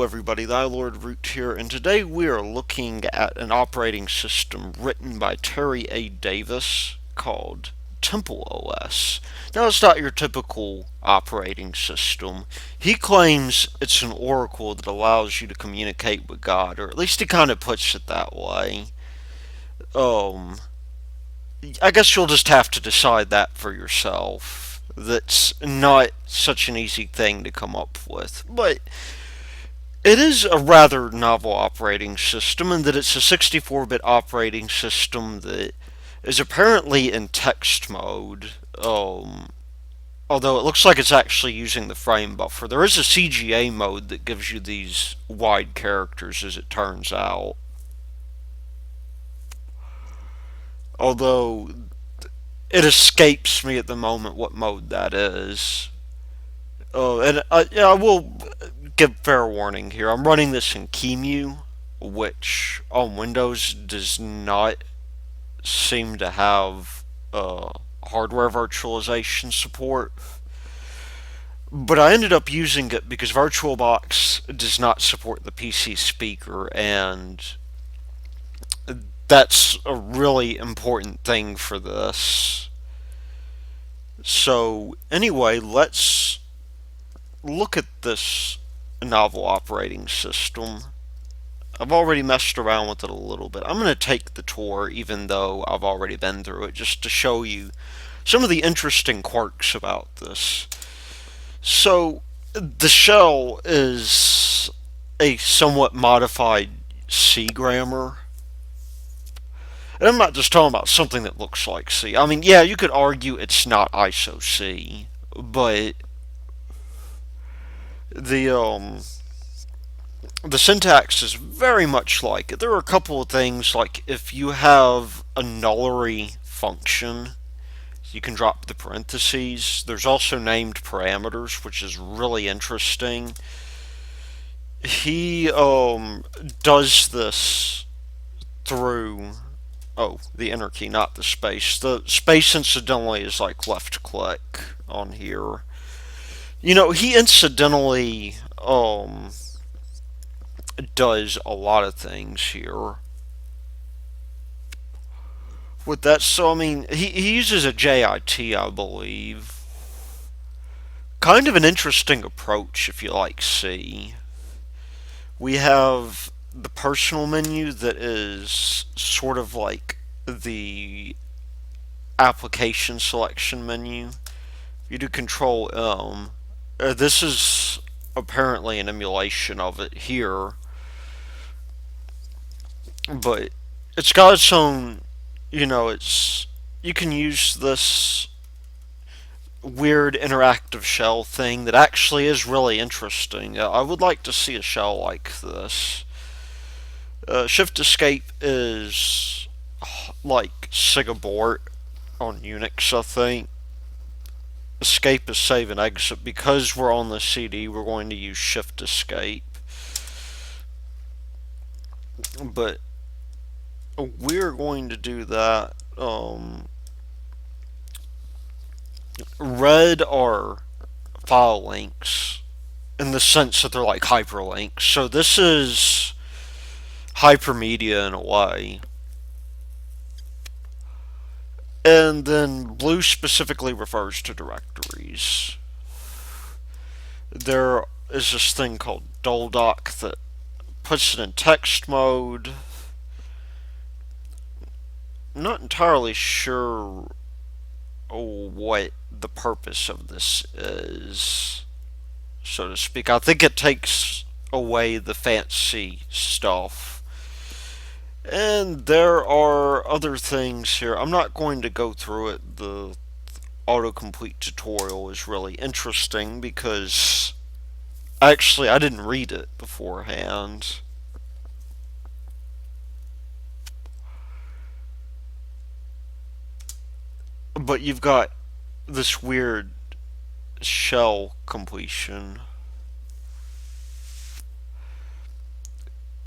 everybody, Thy Lord Root here, and today we are looking at an operating system written by Terry A. Davis called TempleOS. Now, it's not your typical operating system. He claims it's an oracle that allows you to communicate with God, or at least he kind of puts it that way. Um, I guess you'll just have to decide that for yourself. That's not such an easy thing to come up with, but it is a rather novel operating system in that it's a 64-bit operating system that is apparently in text mode. Although it looks like it's actually using the frame buffer. There is a CGA mode that gives you these wide characters, as it turns out. Although it escapes me at the moment what mode that is. I will give fair warning here. I'm running this in QEMU, which on Windows does not seem to have hardware virtualization support. But I ended up using it because VirtualBox does not support the PC speaker, and that's a really important thing for this. So, anyway, let's look at this novel operating system. I've already messed around with it a little bit. I'm going to take the tour, even though I've already been through it, just to show you some of the interesting quirks about this. So, the shell is a somewhat modified C grammar. And I'm not just talking about something that looks like C. I mean, yeah, you could argue it's not ISO C, but the the syntax is very much like it. There are a couple of things, like if you have a nullery function, you can drop the parentheses. There's also named parameters, which is really interesting. He does this through the enter key, not the space. The space, incidentally, is like left click on here. You know, he incidentally does a lot of things here with that. So, I mean, he uses a JIT, I believe. Kind of an interesting approach if you like C. We have the personal menu that is sort of like the application selection menu. You do Control M. This is apparently an emulation of it here, but it's got its own, you can use this weird interactive shell thing that actually is really interesting. I would like to see a shell like this. Shift Escape is like Sigabort on Unix, I think. Escape is save and exit. Because we're on the CD, we're going to use Shift Escape. But we're going to do that. Red are file links in the sense that they're like hyperlinks. So this is hypermedia in a way. And then blue specifically refers to directories. There is this thing called doldoc that puts it in text mode. I'm not entirely sure what the purpose of this is, so to speak. I think it takes away the fancy stuff. And there are other things here. I'm not going to go through it. The autocomplete tutorial is really interesting because actually I didn't read it beforehand. But you've got this weird shell completion.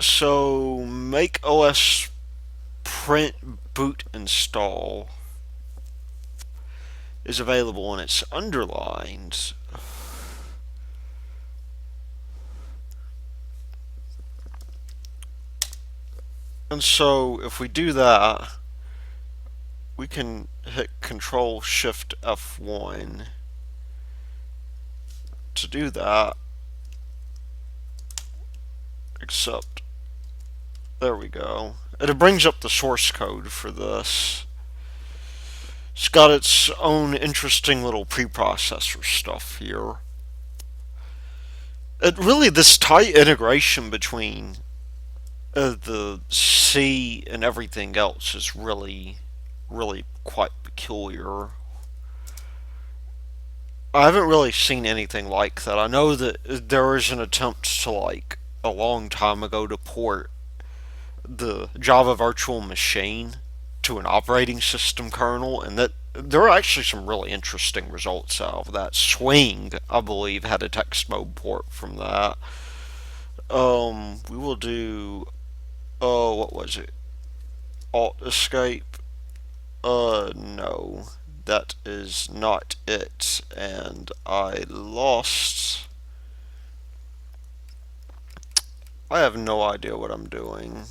So make OS print boot install is available and it's underlined. And so if we do that, we can hit Control Shift F1 to do that, except there we go. And it brings up the source code for this. It's got its own interesting little preprocessor stuff here. It really, this tight integration between the C and everything else is really, really quite peculiar. I haven't really seen anything like that. I know that there was an attempt to, like, a long time ago to port the Java virtual machine to an operating system kernel, and that there are actually some really interesting results out of that. Swing, I believe, had a text mode port from that. We will do, what was it? Alt escape. No, that is not it, and I lost. I have no idea what I'm doing.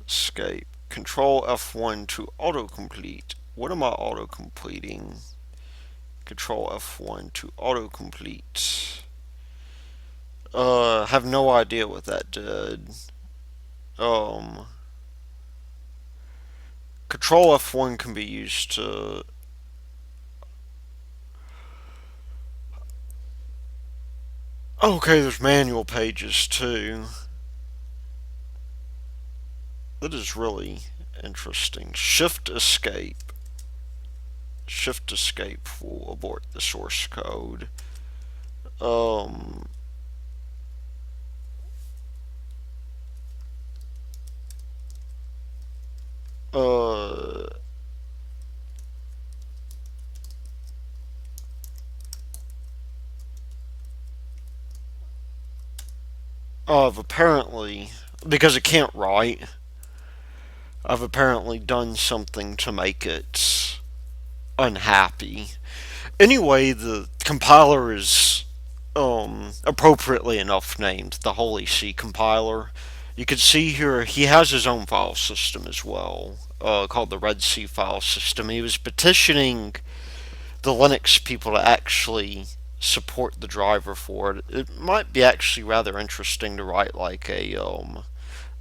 Escape. Control F1 to autocomplete. What am I autocompleting? Control F1 to autocomplete. Have no idea what that did. Um, Control F1 can be used to. Okay, there's manual pages too. That is really interesting. Shift escape. Shift escape will abort the source code. Um, uh, I've apparently, because it can't write, I've apparently done something to make it unhappy. Anyway, the compiler is appropriately enough named the Holy See compiler. You can see here he has his own file system as well, called the Red Sea file system. He was petitioning the Linux people to actually support the driver for it. It might be actually rather interesting to write like a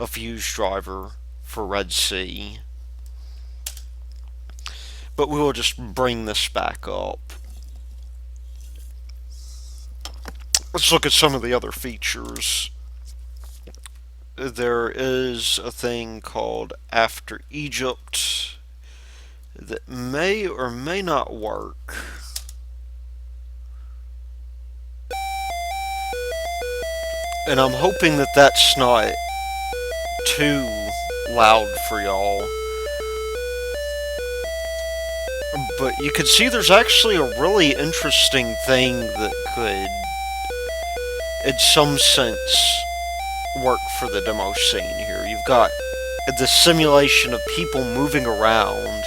Fuse driver for Red Sea. But we will just bring this back up. Let's look at some of the other features. There is a thing called After Egypt that may or may not work. And I'm hoping that that's not too loud for y'all. But you can see there's actually a really interesting thing that could, in some sense, work for the demo scene here. You've got the simulation of people moving around.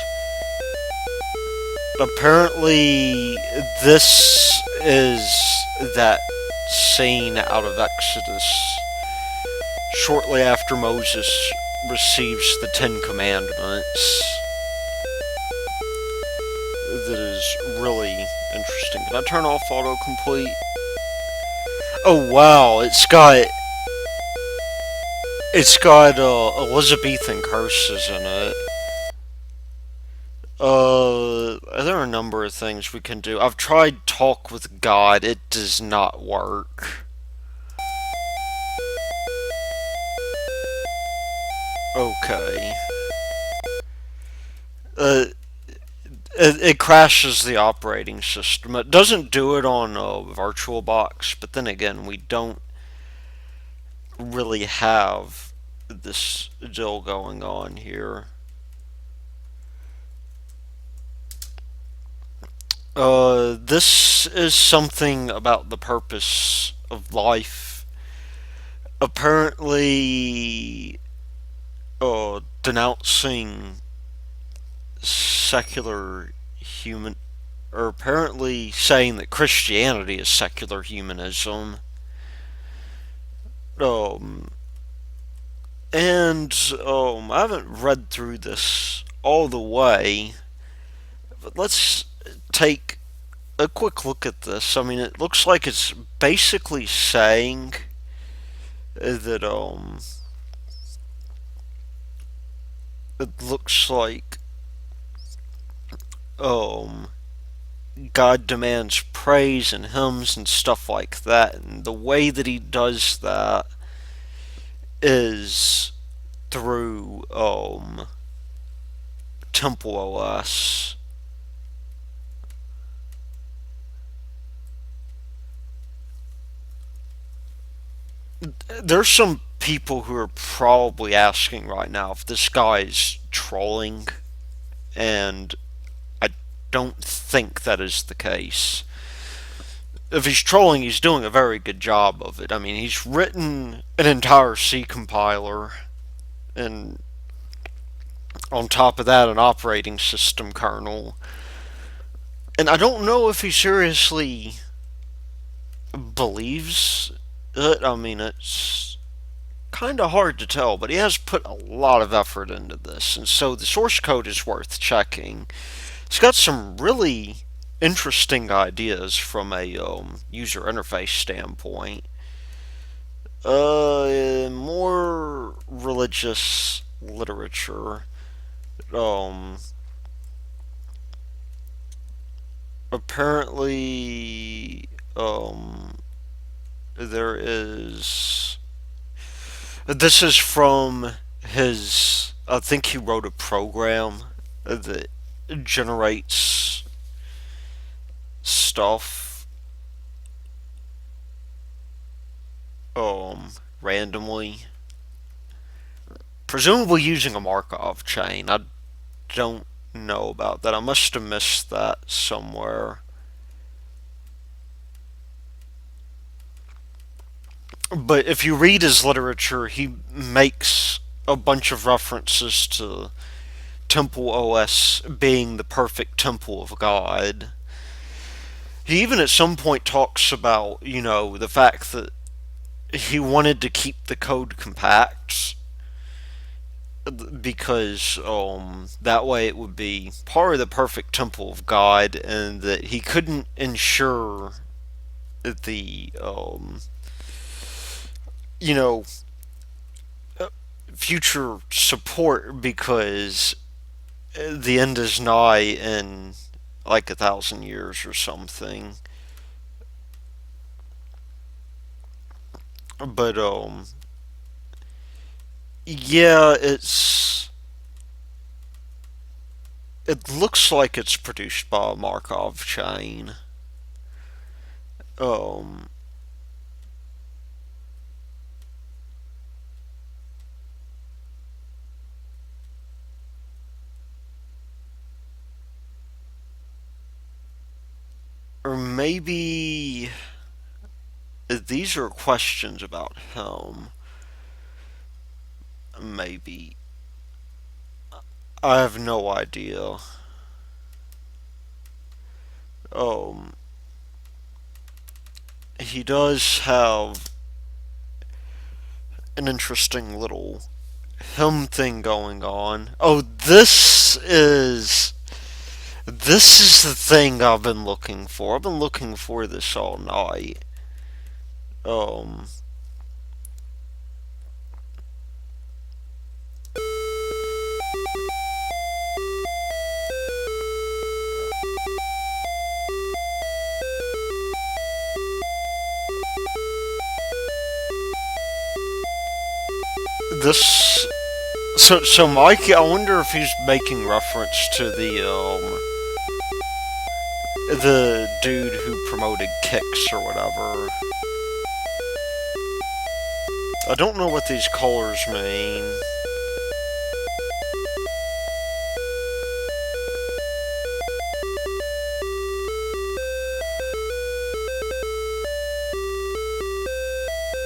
Apparently, this is that scene out of Exodus shortly after Moses receives the Ten Commandments. That is really interesting. Can I turn off autocomplete? Oh wow, it's got Elizabethan curses in it. There are a number of things we can do. I've tried talk with God. It does not work. Okay. Uh, it crashes the operating system. It doesn't do it on VirtualBox, but then again, we don't really have this deal going on here. This is something about the purpose of life. Apparently, denouncing secular human, or apparently saying that Christianity is secular humanism. Um, And I haven't read through this all the way, but let's take a quick look at this. I mean, it looks like it's basically saying that it looks like um God demands praise and hymns and stuff like that, and the way that he does that is through TempleOS. There's some people who are probably asking right now if this guy's trolling, and I don't think that is the case. If he's trolling, he's doing a very good job of it. I mean, he's written an entire C compiler, and on top of that, an operating system kernel. And I don't know if he seriously believes it. I mean, it's kind of hard to tell, but he has put a lot of effort into this, and so the source code is worth checking. It's got some really interesting ideas from a user interface standpoint. More religious literature. Um, apparently, there is. This is from his. I think he wrote a program that generates stuff randomly, presumably using a Markov chain. I don't know about that. I must have missed that somewhere. But if you read his literature, he makes a bunch of references to TempleOS being the perfect temple of God. He even at some point talks about, the fact that he wanted to keep the code compact because that way it would be part of the perfect temple of God, and that he couldn't ensure the you know future support because the end is nigh in like 1,000 years or something. But yeah, it looks like it's produced by a Markov chain. Um, or maybe these are questions about him. Maybe. I have no idea. Um, he does have an interesting little him thing going on. Oh, this is the thing I've been looking for. I've been looking for this all night. Um, this. So Mikey, I wonder if he's making reference to the dude who promoted kicks or whatever. I don't know what these colors mean.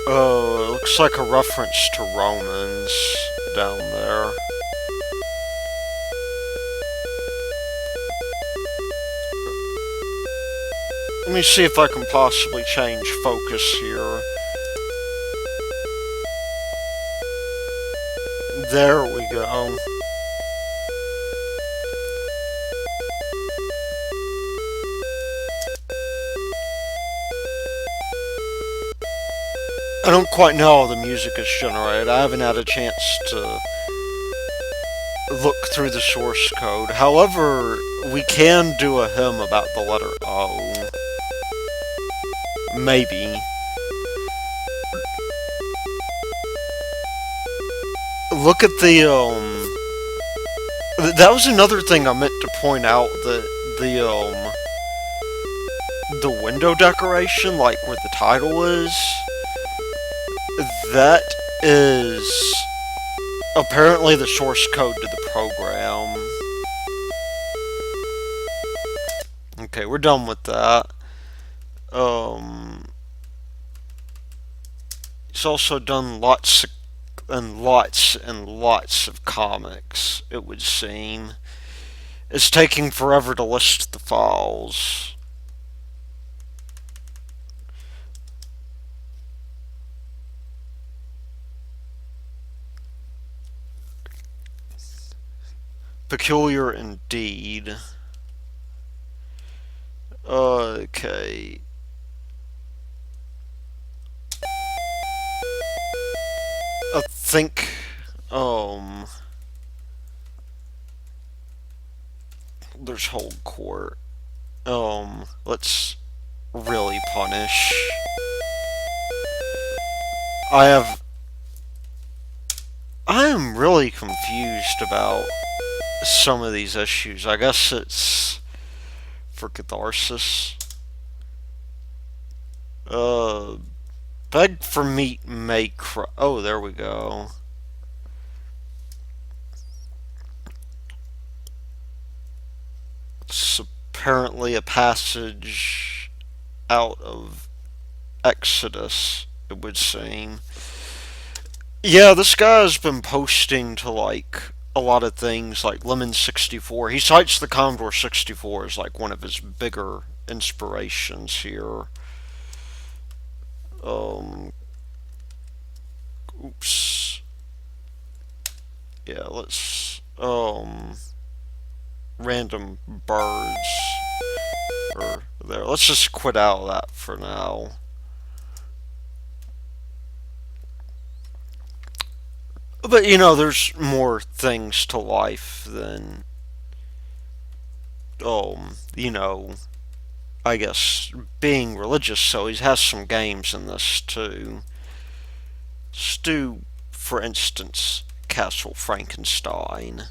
Oh, it looks like a reference to Romans down there. Let me see if I can possibly change focus here. There we go. I don't quite know how the music is generated. I haven't had a chance to look through the source code. However, we can do a hymn about the letter O. Maybe. Look at the, that was another thing I meant to point out, that the window decoration, like where the title is, that is apparently the source code to the program. Okay, we're done with that. He's also done lots and lots and lots of comics, it would seem. It's taking forever to list the files. Peculiar indeed. Okay. I think, there's hold court. Let's really punish. I am really confused about some of these issues. I guess it's for catharsis. Beg for meat may cry. Oh, there we go. It's apparently a passage out of Exodus, it would seem. Yeah, this guy's been posting to, like, a lot of things, like Lemon 64. He cites the Commodore 64 as, like, one of his bigger inspirations here. Oops. Yeah, let's, random birds. Or there. Let's just quit out of that for now. But, you know, there's more things to life than, you know, I guess, being religious, so he has some games in this too. Let's do, for instance, Castle Frankenstein.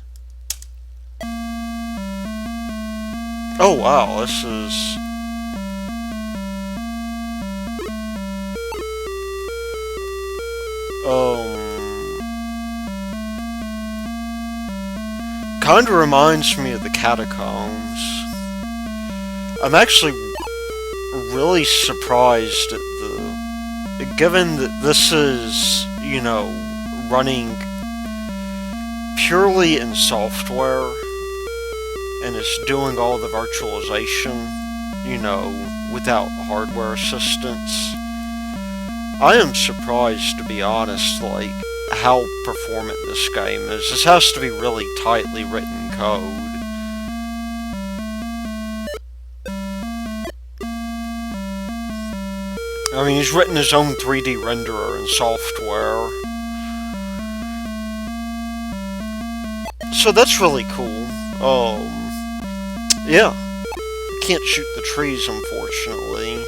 Oh wow, this is... Kinda reminds me of the Catacombs. I'm actually really surprised at the... Given that this is, you know, running purely in software, and it's doing all the virtualization, you know, without hardware assistance. I am surprised, to be honest, like, how performant this game is. This has to be really tightly written code. I mean, he's written his own 3D renderer and software. So that's really cool. Yeah. Can't shoot the trees, unfortunately.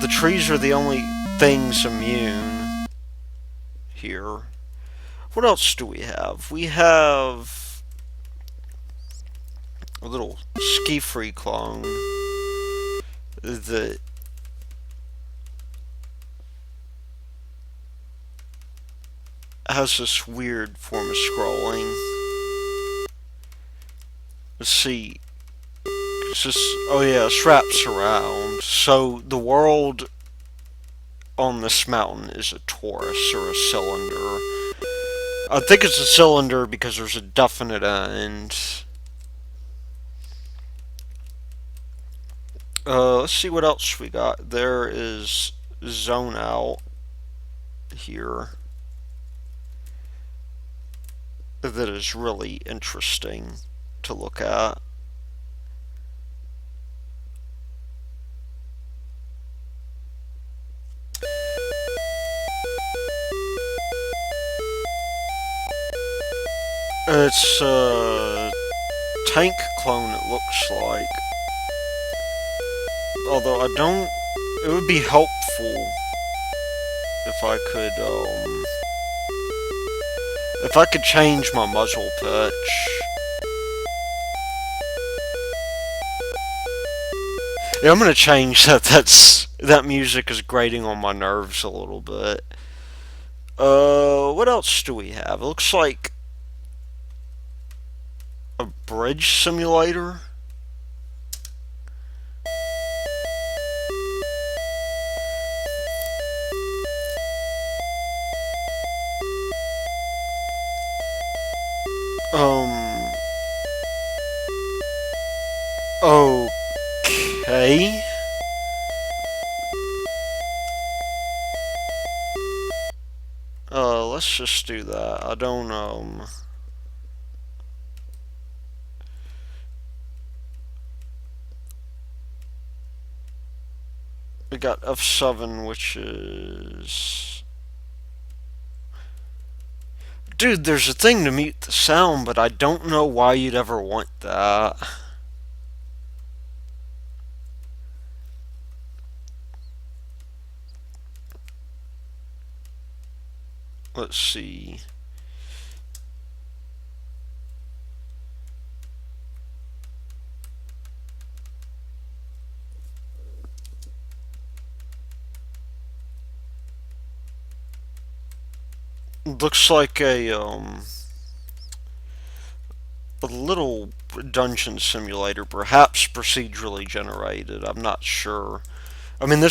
The trees are the only things immune here. What else do we have? We have a little ski-free clone that has this weird form of scrolling. Let's see. It's just, oh yeah, it wraps around. So the world on this mountain is a torus or a cylinder. I think it's a cylinder because there's a definite end. Let's see what else we got. There is zone out here. that is really interesting to look at. It's a tank clone, it looks like. Although I don't... It would be helpful if I could, if I could change my muzzle pitch. Yeah, I'm gonna change that. That music is grating on my nerves a little bit. What else do we have? It looks like a bridge simulator. Um. Okay. Let's just do that. I don't, we got F7, which is... Dude, there's a thing to mute the sound, but I don't know why you'd ever want that. Let's see. Looks like a little dungeon simulator, perhaps procedurally generated. I'm not sure. I mean, the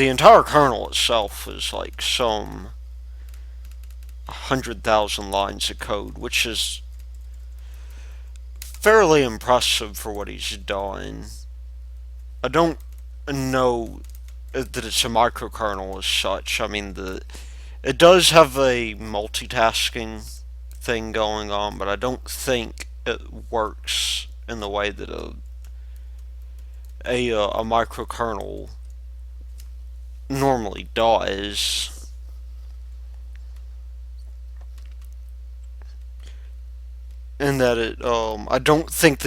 entire kernel itself is like some 100,000 lines of code, which is fairly impressive for what he's done. I don't know that it's a microkernel as such. I mean, it does have a multitasking thing going on, but I don't think it works in the way that a microkernel normally does. And that I don't think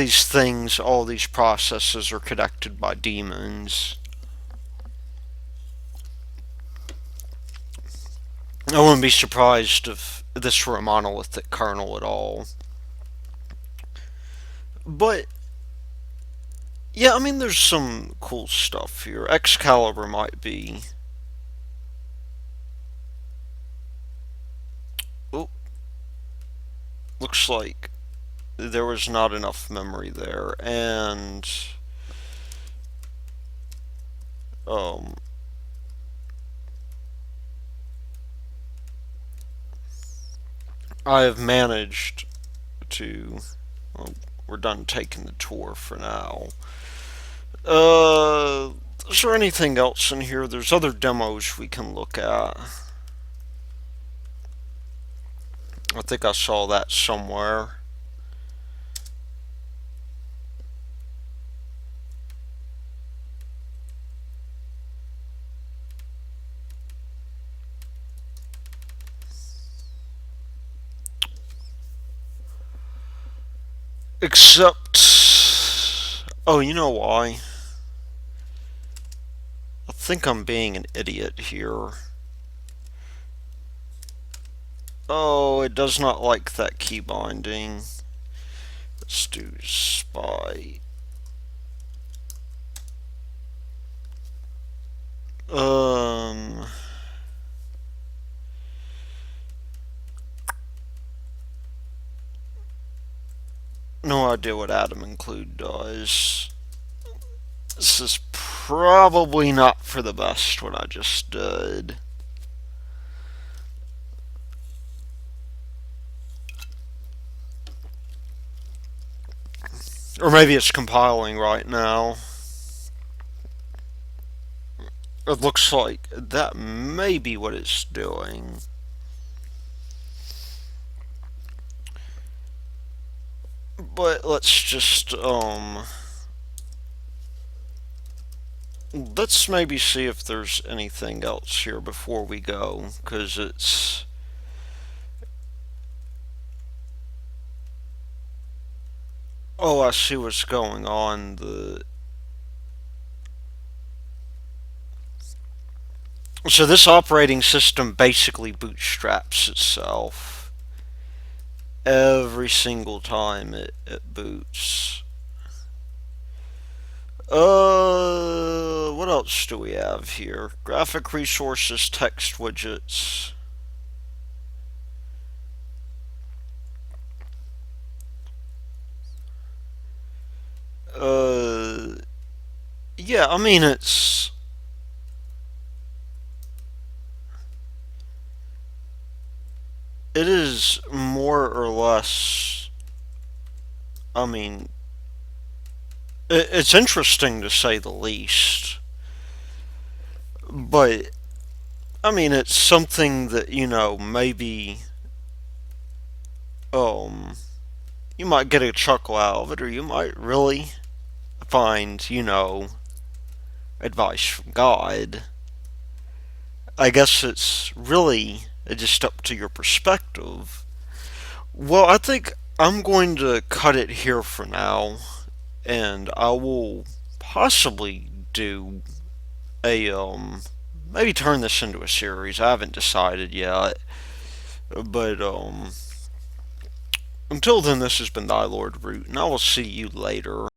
all these processes are connected by daemons. I wouldn't be surprised if this were a monolithic kernel at all. But yeah, I mean, there's some cool stuff here. Excalibur might be. Oh, looks like there was not enough memory there, and um, I have managed to. Well, we're done taking the tour for now. Is there anything else in here? There's other demos we can look at. I think I saw that somewhere. Except, oh, you know why? I think I'm being an idiot here. Oh, it does not like that key binding. Let's do spy. No idea what atom include does. This is probably not for the best what I just did. Or maybe it's compiling right now. It looks like that may be what it's doing. But let's maybe see if there's anything else here before we go, because oh, I see what's going on. So this operating system basically bootstraps itself every single time it boots. What else do we have here? Graphic resources, text widgets. Uh, yeah, I mean it is more or less. I mean, it's interesting to say the least, but I mean, it's something that maybe um you might get a chuckle out of it, or you might really find advice from God. I guess it's really just up to your perspective. Well, I think I'm going to cut it here for now, and I will possibly do a maybe turn this into a series. I haven't decided yet, but until then, this has been Thy Lord Root, and I will see you later.